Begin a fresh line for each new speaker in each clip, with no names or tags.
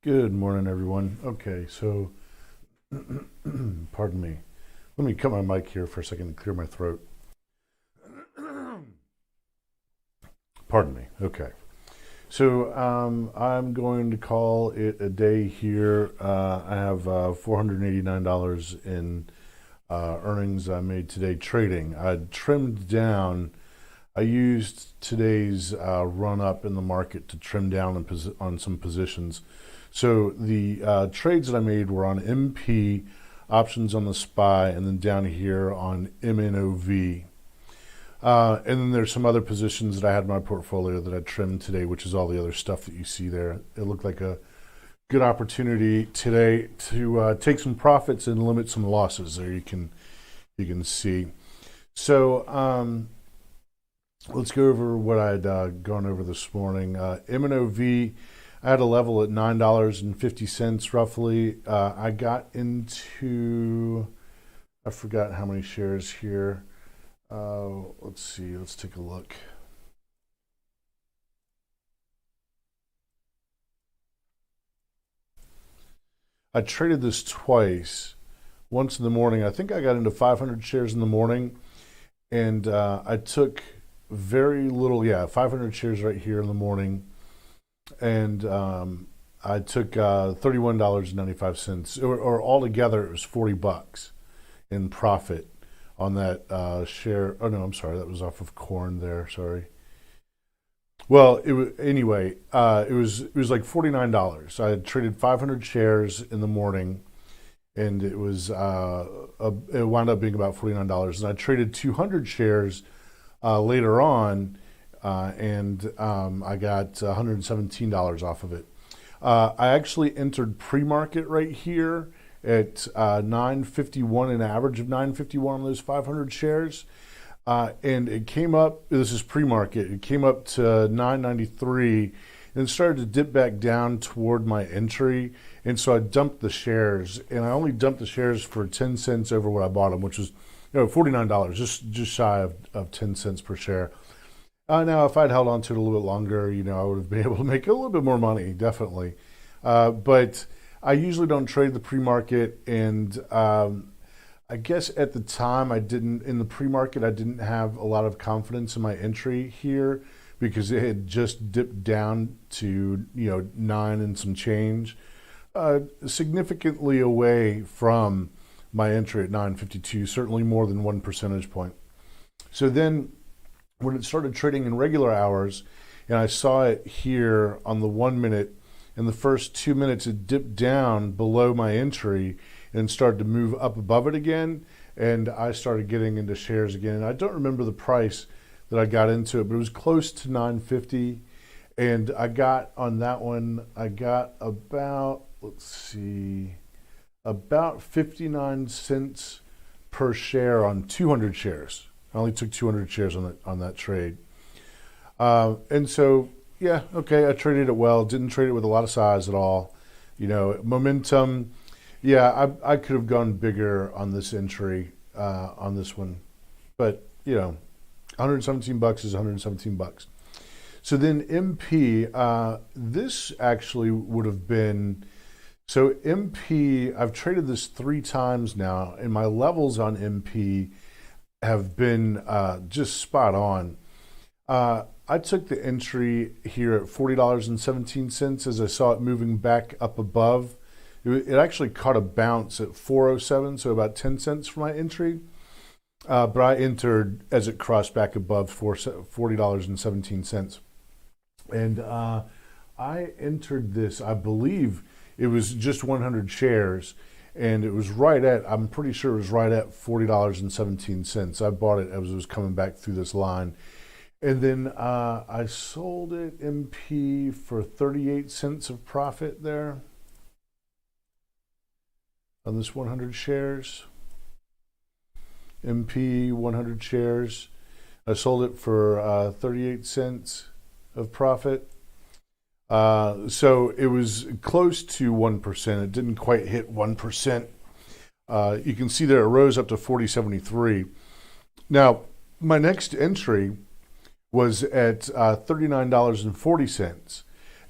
Good morning, everyone. Okay, so, pardon me. Let me cut my mic here for a second and clear my throat. Pardon me. Okay. So, I'm going to call it a day here. I have $489 in earnings I made today trading. I trimmed down. I used today's run up in the market to trim down on some positions. So the trades that I made were on MP, options on the SPY, and then down here on MNOV. And then there's some other positions that I had in my portfolio that I trimmed today, which is all the other stuff that you see there. It looked like a good opportunity today to take some profits and limit some losses. There you can see. So let's go over what I'd gone over this morning. MNOV, I had a level at $9.50 roughly. I got into, I forgot how many shares here. Let's see, let's take a look. I traded this twice. Once in the morning, I think I got into 500 shares in the morning, and I took very little, 500 shares right here in the morning, and I took $31.95, or altogether it was $40 in profit on that share. Oh no, I'm sorry, that was off of corn there. Sorry. Well, it was anyway. It was like $49. I had traded 500 shares in the morning, and it was it wound up being about $49. And I traded 200 shares later on, and I got $117 off of it. I actually entered pre-market right here at $9.51, an average of $9.51 on those 500 shares. And it came up, this is pre-market, it came up to $9.93 and started to dip back down toward my entry. And so I dumped the shares, and I only dumped the shares for 10 cents over what I bought them, which was $49, just shy of 10 cents per share. Now, if I'd held on to it a little bit longer, I would have been able to make a little bit more money, definitely. But I usually don't trade the pre-market, and I guess at the time in the pre-market, I didn't have a lot of confidence in my entry here because it had just dipped down to, 9 and some change, significantly away from my entry at 9.52, certainly more than 1 percentage point. So then when it started trading in regular hours, and I saw it here on the 1 minute, in the first 2 minutes, it dipped down below my entry and started to move up above it again. And I started getting into shares again. I don't remember the price that I got into it, but it was close to 9.50. And I got on that one, I got about, about 59 cents per share on 200 shares. I only took 200 shares on that trade. And so, I traded it well. Didn't trade it with a lot of size at all. Momentum. I could have gone bigger on this entry, on this one. But, $117 is $117. So then MP, this actually would have been, so MP, I've traded this 3 times now, and my levels on MP have been just spot on. I took the entry here at $40.17 as I saw it moving back up above. It actually caught a bounce at 407, so about 10 cents for my entry. But I entered as it crossed back above $40.17. And I entered this, I believe it was just 100 shares, and it was I'm pretty sure it was right at $40.17. I bought it as it was coming back through this line. And then I sold it MP for 38 cents of profit there on this 100 shares. MP 100 shares. I sold it for 38 cents of profit. So it was close to 1%. It didn't quite hit 1%. You can see there it rose up to 40.73. Now, my next entry was at $39.40.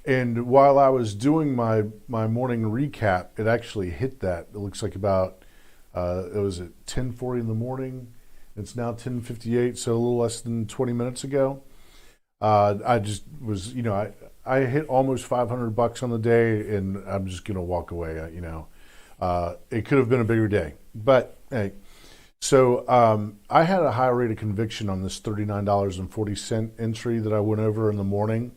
And while I was doing my morning recap, it actually hit that. It looks like about it was at 10:40 in the morning. It's now 10:58, so a little less than 20 minutes ago. I just was, I hit almost $500 on the day, and I'm just gonna walk away. It could have been a bigger day, but hey. So I had a high rate of conviction on this $39.40 entry that I went over in the morning.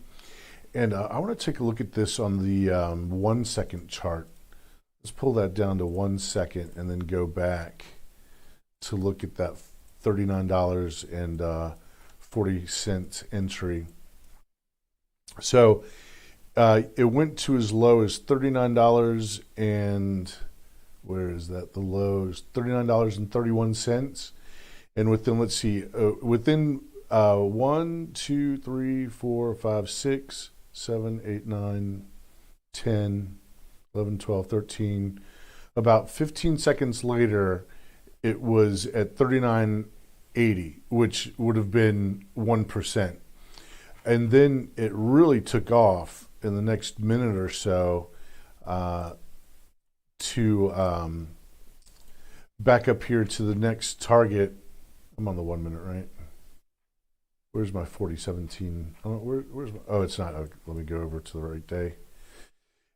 And I want to take a look at this on the 1 second chart. Let's pull that down to 1 second and then go back to look at that $39.40 entry. So it went to as low as $39 and where is that? The low is $39.31. And within, let's see, within 1, 2, 3, 4, 5, 6, 7, 8, 9, 10, 11, 12, 13. About 15 seconds later, it was at 39.80, which would have been 1%. And then it really took off in the next minute or so to back up here to the next target. I'm on the 1 minute, right? Where's my 4017? Where's my, oh, it's not. Let me go over to the right day.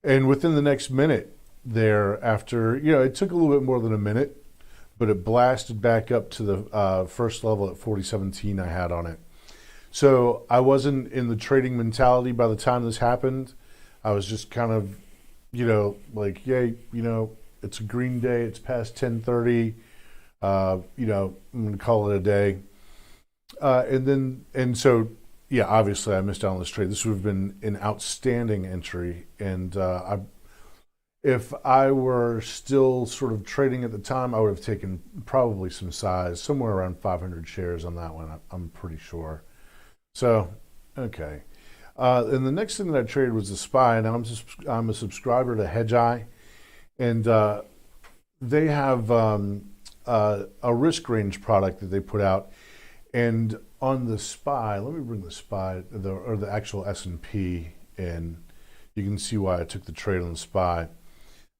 And within the next minute there, after, it took a little bit more than a minute, but it blasted back up to the first level at 4017 I had on it. So I wasn't in the trading mentality by the time this happened. I was just kind of, like, yay, it's a green day. It's past 10:30. I'm going to call it a day. So obviously I missed out on this trade. This would have been an outstanding entry. And if I were still sort of trading at the time, I would have taken probably some size, somewhere around 500 shares on that one, I'm pretty sure. So, okay. And the next thing that I traded was the SPY. Now I'm a subscriber to HedgeEye, and they have a risk range product that they put out. And on the SPY, let me bring the SPY or the actual S&P in. You can see why I took the trade on the SPY.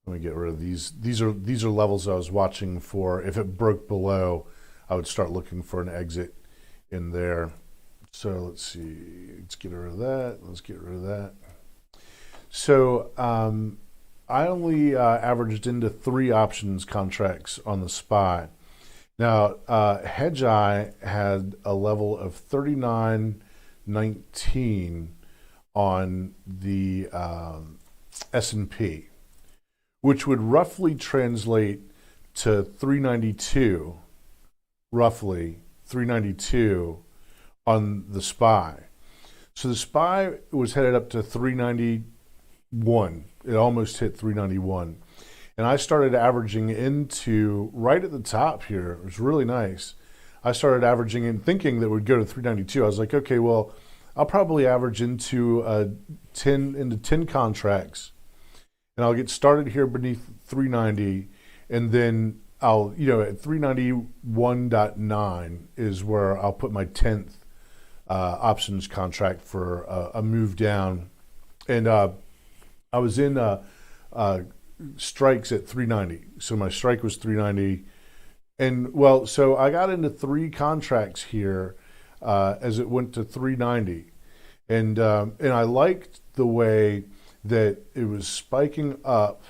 Let me get rid of these. These are levels I was watching for. If it broke below, I would start looking for an exit in there. So let's see. Let's get rid of that. Let's get rid of that. So I only averaged into 3 options contracts on the SPY. Now, HedgeEye had a level of 39.19 on the S&P, which would roughly translate to 392, roughly 392 on the SPY. So the SPY was headed up to 391. It almost hit 391. And I started averaging into right at the top here. It was really nice. I started averaging in thinking that it would go to 392. I was like, okay, well, I'll probably average into 10 contracts, and I'll get started here beneath 390, and then I'll, at 391.9 is where I'll put my 10th options contract for a move down. And I was in strikes at 390. So my strike was 390. And so I got into 3 contracts here as it went to 390. And I liked the way that it was spiking up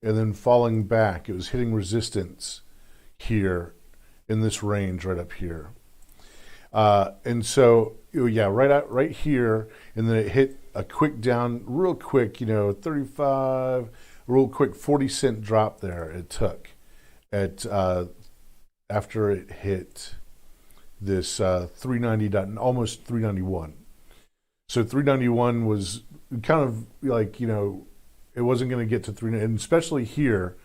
and then falling back. It was hitting resistance here in this range right up here. And so, right here, and then it hit a quick down, real quick, 35, real quick 40-cent drop there it took at after it hit this 390, almost 391. So 391 was kind of like, it wasn't going to get to 390, and especially here,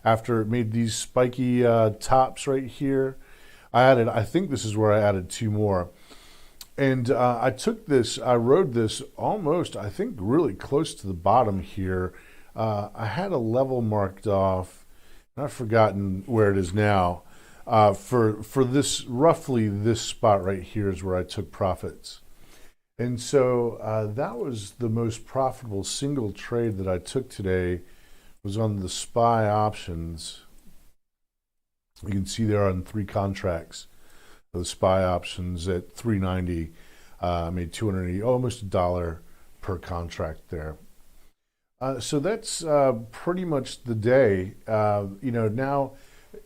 after it made these spiky tops right here, I think this is where I added 2 more. And I rode this almost, I think, really close to the bottom here. I had a level marked off, and I've forgotten where it is now. For this, roughly this spot right here is where I took profits. And so that was the most profitable single trade that I took today, was on the SPY options. You can see there on 3 contracts, the SPY options at 390. I made 280, almost $1 per contract there. So that's pretty much the day. Now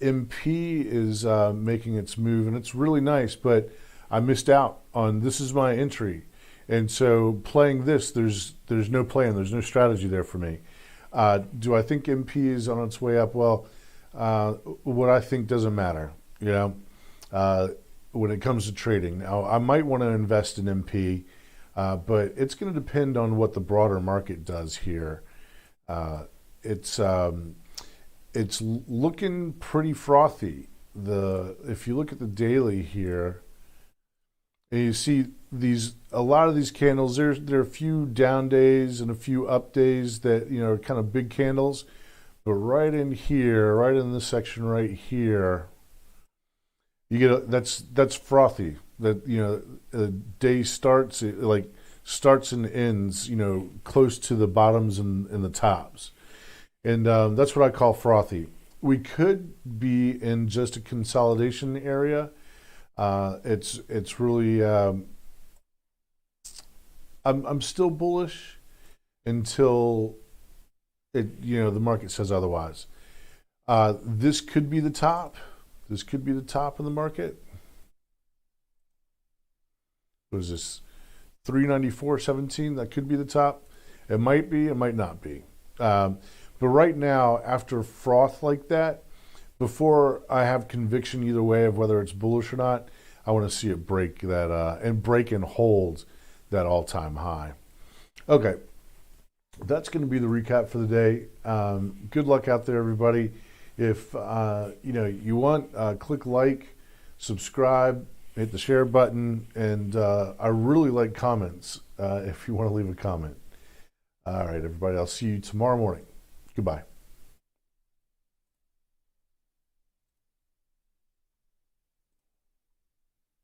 MP is making its move, and it's really nice, but I missed out on, this is my entry. And so playing this, there's no plan, there's no strategy there for me. Do I think MP is on its way up? Well, what I think doesn't matter, when it comes to trading. Now, I might want to invest in MP, but it's going to depend on what the broader market does here. It's looking pretty frothy. If you look at the daily here, and you see a lot of these candles, there are a few down days and a few up days that are kind of big candles, but right in here, right in this section right here, you get that's frothy. That the day starts and ends close to the bottoms and the tops, and that's what I call frothy. We could be in just a consolidation area. It's really I'm still bullish until the market says otherwise. This could be the top. This could be the top of the market. What is this? 394.17. That could be the top. It might be. It might not be. But right now, after froth like that, before I have conviction either way of whether it's bullish or not, I want to see it break that and break and hold that all-time high. Okay, that's going to be the recap for the day. Good luck out there, everybody. If you want, click like, subscribe, hit the share button, and I really like comments if you want to leave a comment. All right, everybody, I'll see you tomorrow morning. Goodbye.